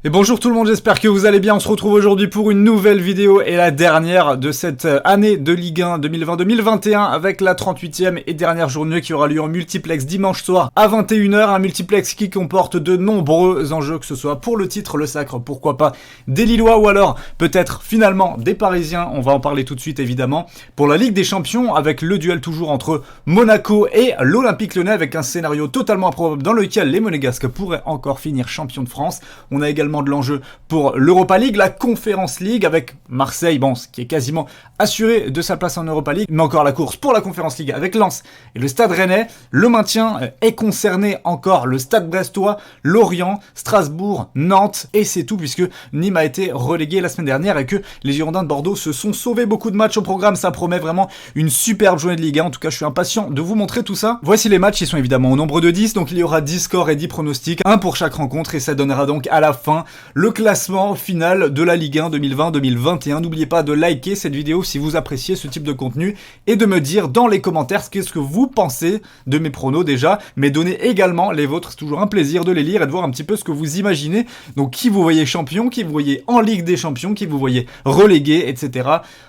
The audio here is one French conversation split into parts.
Et bonjour tout le monde, j'espère que vous allez bien. On se retrouve aujourd'hui pour une nouvelle vidéo et la dernière de cette année de Ligue 1 2020-2021 avec la 38e et dernière journée qui aura lieu en multiplex dimanche soir à 21h. Un multiplex qui comporte de nombreux enjeux, que ce soit pour le titre, le sacre, pourquoi pas des Lillois ou alors peut-être finalement des Parisiens. On va en parler tout de suite évidemment. Pour la Ligue des Champions avec le duel toujours entre Monaco et l'Olympique Lyonnais avec un scénario totalement improbable dans lequel les Monégasques pourraient encore finir champions de France. On a également de l'enjeu pour l'Europa League, la Conference League avec Marseille, bon, ce qui est quasiment assuré de sa place en Europa League, mais encore la course pour la Conference League avec Lens et le Stade Rennais. Le maintien est concerné encore le Stade Brestois, Lorient, Strasbourg, Nantes et c'est tout puisque Nîmes a été relégué la semaine dernière et que les Girondins de Bordeaux se sont sauvés. Beaucoup de matchs au programme, ça promet vraiment une superbe journée de Ligue 1. En tout cas, je suis impatient de vous montrer tout ça. Voici les matchs, ils sont évidemment au nombre de 10, donc il y aura 10 scores et 10 pronostics, un pour chaque rencontre et ça donnera donc à la fin le classement final de la Ligue 1 2020-2021. N'oubliez pas de liker cette vidéo si vous appréciez ce type de contenu et de me dire dans les commentaires qu'est-ce que vous pensez de mes pronos déjà, mais donnez également les vôtres, c'est toujours un plaisir de les lire et de voir un petit peu ce que vous imaginez. Donc qui vous voyez champion, qui vous voyez en Ligue des Champions, qui vous voyez relégué, etc.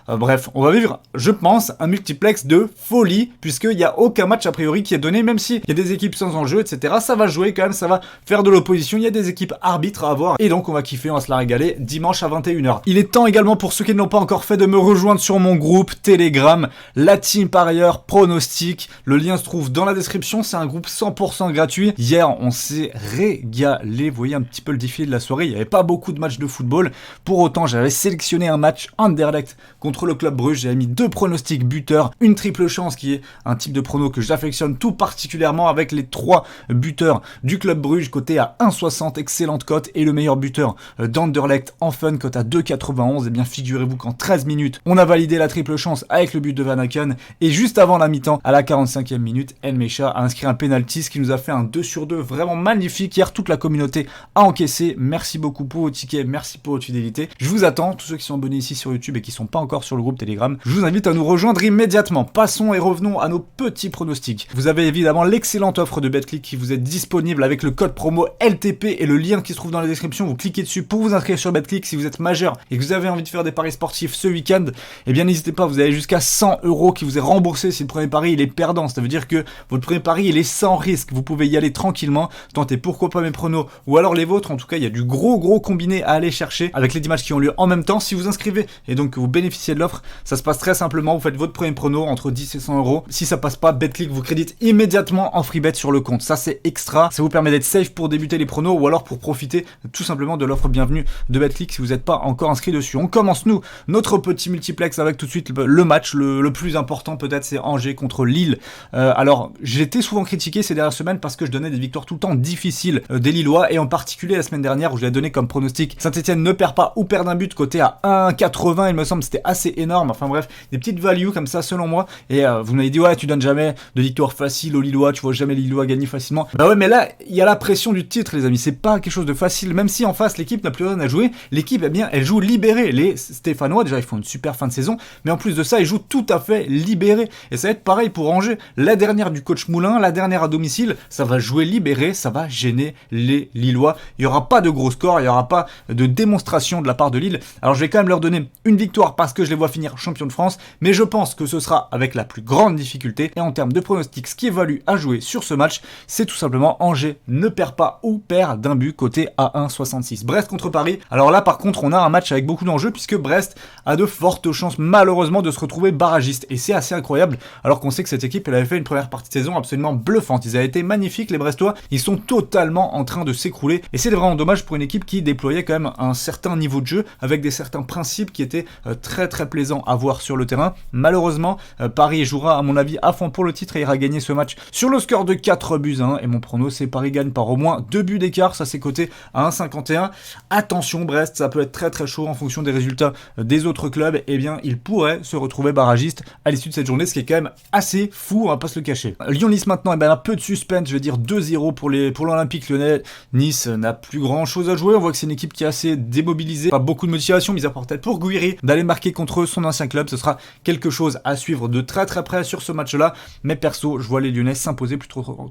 Bref, on va vivre, je pense, un multiplex de folie puisqu'il n'y a aucun match a priori qui est donné, même s'il y a des équipes sans enjeu, etc. Ça va jouer quand même, ça va faire de l'opposition, il y a des équipes arbitres à avoir et donc on va kiffer, on va se la régaler dimanche à 21h. Il est temps également pour ceux qui ne l'ont pas encore fait de me rejoindre sur mon groupe Telegram, la team parieur pronostic. Le lien se trouve dans la description, c'est un groupe 100% gratuit. Hier, on s'est régalé, vous voyez un petit peu le défilé de la soirée, il n'y avait pas beaucoup de matchs de football. Pour autant, j'avais sélectionné un match Anderlecht contre le Club Bruges, j'avais mis 2 pronostics buteurs, une triple chance qui est un type de prono que j'affectionne tout particulièrement avec les 3 buteurs du Club Bruges coté à 1,60, excellente cote, et le meilleur buteur d'Anderlecht en fun, cote à 2,91. Et bien figurez-vous qu'en 13 minutes, on a validé la triple chance avec le but de Van Aken. Et juste avant la mi-temps, à la 45e minute, El Mecha a inscrit un penalty, ce qui nous a fait un 2/2 vraiment magnifique. Hier, toute la communauté a encaissé. Merci beaucoup pour vos tickets, merci pour votre fidélité. Je vous attends, tous ceux qui sont abonnés ici sur YouTube et qui sont pas encore sur le groupe Telegram, je vous invite à nous rejoindre immédiatement. Passons et revenons à nos petits pronostics. Vous avez évidemment l'excellente offre de BetClick qui vous est disponible avec le code promo LTP et le lien qui se trouve dans la description. Vous cliquez dessus pour vous inscrire sur BetClick. Si vous êtes majeur et que vous avez envie de faire des paris sportifs ce week-end, eh bien n'hésitez pas, vous avez jusqu'à 100€ qui vous est remboursé si le premier pari il est perdant. Ça veut dire que votre premier pari il est sans risque, vous pouvez y aller tranquillement, tenter pourquoi pas mes pronos ou alors les vôtres. En tout cas, il y a du gros combiné à aller chercher avec les 10 matchs qui ont lieu en même temps. Si vous inscrivez et donc que vous bénéficiez de l'offre, ça se passe très simplement, vous faites votre premier prono entre 10 et 100€. Si ça passe pas, BetClick vous crédite immédiatement en free bet sur le compte. Ça c'est extra, ça vous permet d'être safe pour débuter les pronos ou alors pour profiter tout simplement de l'offre bienvenue de BetClick si vous n'êtes pas encore inscrit dessus. On commence notre petit multiplex avec tout de suite le match le plus important peut-être, c'est Angers contre Lille. Alors j'ai été souvent critiqué ces dernières semaines parce que je donnais des victoires tout le temps difficiles des Lillois et en particulier la semaine dernière où je l'ai donné comme pronostic Saint-Etienne ne perd pas ou perd un but coté à 1,80, il me semble, c'était assez énorme. Enfin bref, des petites values comme ça selon moi et vous m'avez dit ouais tu donnes jamais de victoire facile aux Lillois, tu vois jamais les Lillois gagner facilement. Bah ouais, mais là il y a la pression du titre les amis, c'est pas quelque chose de facile, même si en face l'équipe n'a plus rien à jouer, l'équipe eh bien elle joue libérée. Les Stéphanois déjà ils font une super fin de saison, mais en plus de ça ils jouent tout à fait libérés et ça va être pareil pour Angers. La dernière du coach Moulin, la dernière à domicile, ça va jouer libéré, ça va gêner les Lillois. Il y aura pas de gros score, il y aura pas de démonstration de la part de Lille. Alors je vais quand même leur donner une victoire parce que je les vois finir champion de France, mais je pense que ce sera avec la plus grande difficulté. Et en termes de pronostics, ce qui est valu à jouer sur ce match, c'est tout simplement Angers ne perd pas ou perd d'un but coté à 1,66. Brest contre Paris. Alors là par contre on a un match avec beaucoup d'enjeux puisque Brest a de fortes chances malheureusement de se retrouver barragiste et c'est assez incroyable alors qu'on sait que cette équipe elle avait fait une première partie de saison absolument bluffante. Ils avaient été magnifiques les Brestois, ils sont totalement en train de s'écrouler et c'est vraiment dommage pour une équipe qui déployait quand même un certain niveau de jeu avec certains principes qui étaient très plaisants à voir sur le terrain. Malheureusement Paris jouera à mon avis à fond pour le titre et ira gagner ce match sur le score de 4-1 et mon prono c'est Paris gagne par au moins 2 buts d'écart, ça c'est coté à 1,51. Attention Brest, ça peut être très chaud en fonction des résultats des autres clubs, et bien il pourrait se retrouver barragiste à l'issue de cette journée, ce qui est quand même assez fou, on va pas se le cacher. Lyon-Nice maintenant, et bien un peu de suspense, je vais dire 2-0 pour l'Olympique Lyonnais. Nice n'a plus grand chose à jouer, on voit que c'est une équipe qui est assez démobilisée, pas beaucoup de motivation, mis à part peut-être pour Gouiri d'aller marquer contre son ancien club. Ce sera quelque chose à suivre de très près sur ce match-là, mais perso je vois les Lyonnais s'imposer plutôt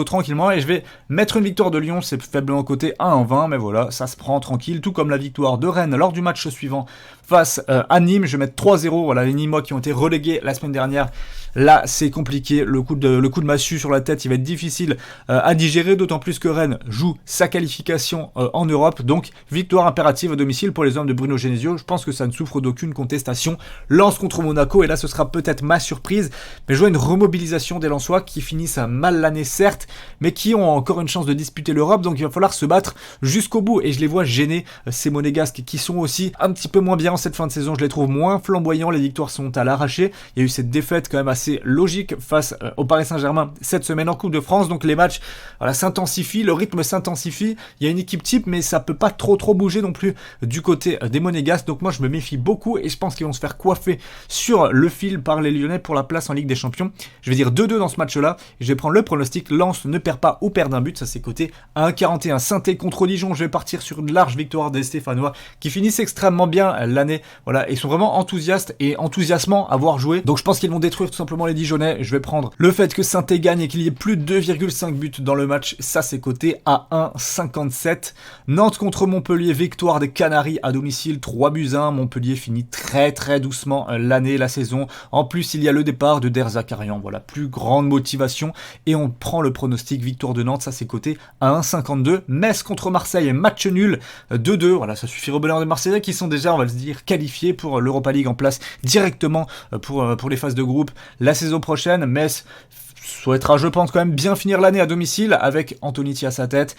tranquillement et je vais mettre une victoire de Lyon, c'est faiblement coté à 1,20 loin, mais voilà, ça se prend tranquille, tout comme la victoire de Rennes lors du match suivant face à Nîmes. Je vais mettre 3-0, voilà, les Nîmois qui ont été relégués la semaine dernière. Là, c'est compliqué, le coup de massue sur la tête, il va être difficile à digérer, d'autant plus que Rennes joue sa qualification en Europe, donc victoire impérative à domicile pour les hommes de Bruno Genesio. Je pense que ça ne souffre d'aucune contestation. Lens contre Monaco, et là ce sera peut-être ma surprise, mais je vois une remobilisation des Lensois qui finissent à mal l'année certes, mais qui ont encore une chance de disputer l'Europe, donc il va falloir se battre jusqu'au bout, et je les vois gêner ces Monégasques qui sont aussi un petit peu moins bien en cette fin de saison. Je les trouve moins flamboyants, les victoires sont à l'arraché. Il y a eu cette défaite quand même assez logique face au Paris Saint-Germain cette semaine en Coupe de France, donc les matchs voilà, s'intensifient, le rythme s'intensifie, il y a une équipe type, mais ça peut pas trop bouger non plus du côté des Monégasques, donc moi je me méfie beaucoup, et je pense qu'ils vont se faire coiffer sur le fil par les Lyonnais pour la place en Ligue des Champions. Je vais dire 2-2 dans ce match-là, et je vais prendre le pronostic, Lens ne perd pas ou perd un but, ça c'est coté à 1,41. Saint-Étienne contre Dijon, je vais partir sur une large victoire des Stéphanois, qui finissent extrêmement bien l'année, voilà, et sont vraiment enthousiastes et enthousiasmants à voir jouer, donc je pense qu'ils vont détruire tout simplement les Dijonais. Je vais prendre le fait que Saint-Étienne gagne et qu'il y ait plus de 2,5 buts dans le match, ça c'est coté à 1,57. Nantes contre Montpellier, victoire des Canaries à domicile, 3-1. Montpellier finit très doucement l'année, la saison. En plus, il y a le départ de Der Zakarian, voilà, plus grande motivation, et on prend le pronostic victoire de Nantes, ça c'est coté à 1,52. Metz contre Marseille, match nul, 2-2, voilà, ça suffit au bonheur des Marseillais qui sont déjà, on va le dire, qualifiés pour l'Europa League, en place directement pour les phases de groupe la saison prochaine. Metz souhaitera, je pense, quand même bien finir l'année à domicile avec Antoniti à sa tête.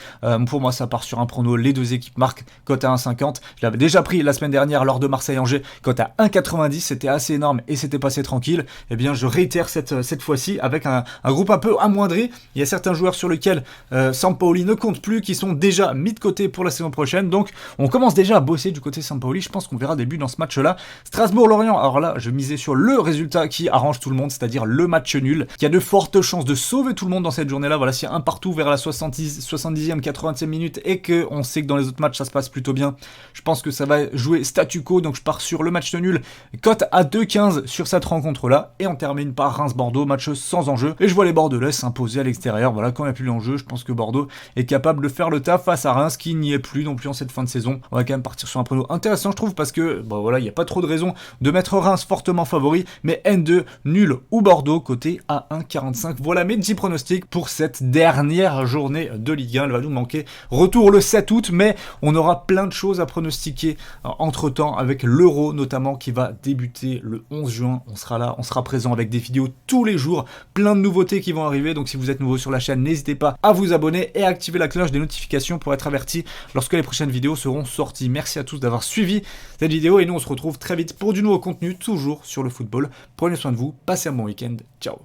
Pour moi, ça part sur un prono. Les deux équipes marquent, cote à 1,50. Je l'avais déjà pris la semaine dernière lors de Marseille-Angers, cote à 1,90. C'était assez énorme et c'était passé tranquille. Eh bien, je réitère cette fois-ci avec un groupe un peu amoindri. Il y a certains joueurs sur lesquels Sampaoli ne compte plus, qui sont déjà mis de côté pour la saison prochaine. Donc, on commence déjà à bosser du côté Sampaoli. Je pense qu'on verra des buts dans ce match-là. Strasbourg-Lorient. Alors là, je misais sur le résultat qui arrange tout le monde, c'est-à-dire le match nul, qui a de fortes chances de sauver tout le monde dans cette journée-là. Voilà, s'il y a un partout vers la 70e, 80e minute et que on sait que dans les autres matchs ça se passe plutôt bien, je pense que ça va jouer statu quo, donc je pars sur le match nul, cote à 2,15 sur cette rencontre-là, et on termine par Reims-Bordeaux, match sans enjeu, et je vois les Bordelais s'imposer à l'extérieur. Voilà, quand il n'y a plus d'enjeu, je pense que Bordeaux est capable de faire le taf face à Reims, qui n'y est plus non plus en cette fin de saison. On va quand même partir sur un prono intéressant, je trouve, parce que bon, voilà, il n'y a pas trop de raison de mettre Reims fortement favori, mais N2, nul ou Bordeaux, coté à 1,45. Voilà mes petits pronostics pour cette dernière journée de Ligue 1. Elle va nous manquer. Retour le 7 août, mais on aura plein de choses à pronostiquer entre-temps, avec l'Euro notamment qui va débuter le 11 juin. On sera là, on sera présent avec des vidéos tous les jours, plein de nouveautés qui vont arriver. Donc si vous êtes nouveau sur la chaîne, n'hésitez pas à vous abonner et à activer la cloche des notifications pour être averti lorsque les prochaines vidéos seront sorties. Merci à tous d'avoir suivi cette vidéo, et nous on se retrouve très vite pour du nouveau contenu, toujours sur le football. Prenez soin de vous, passez un bon week-end, ciao.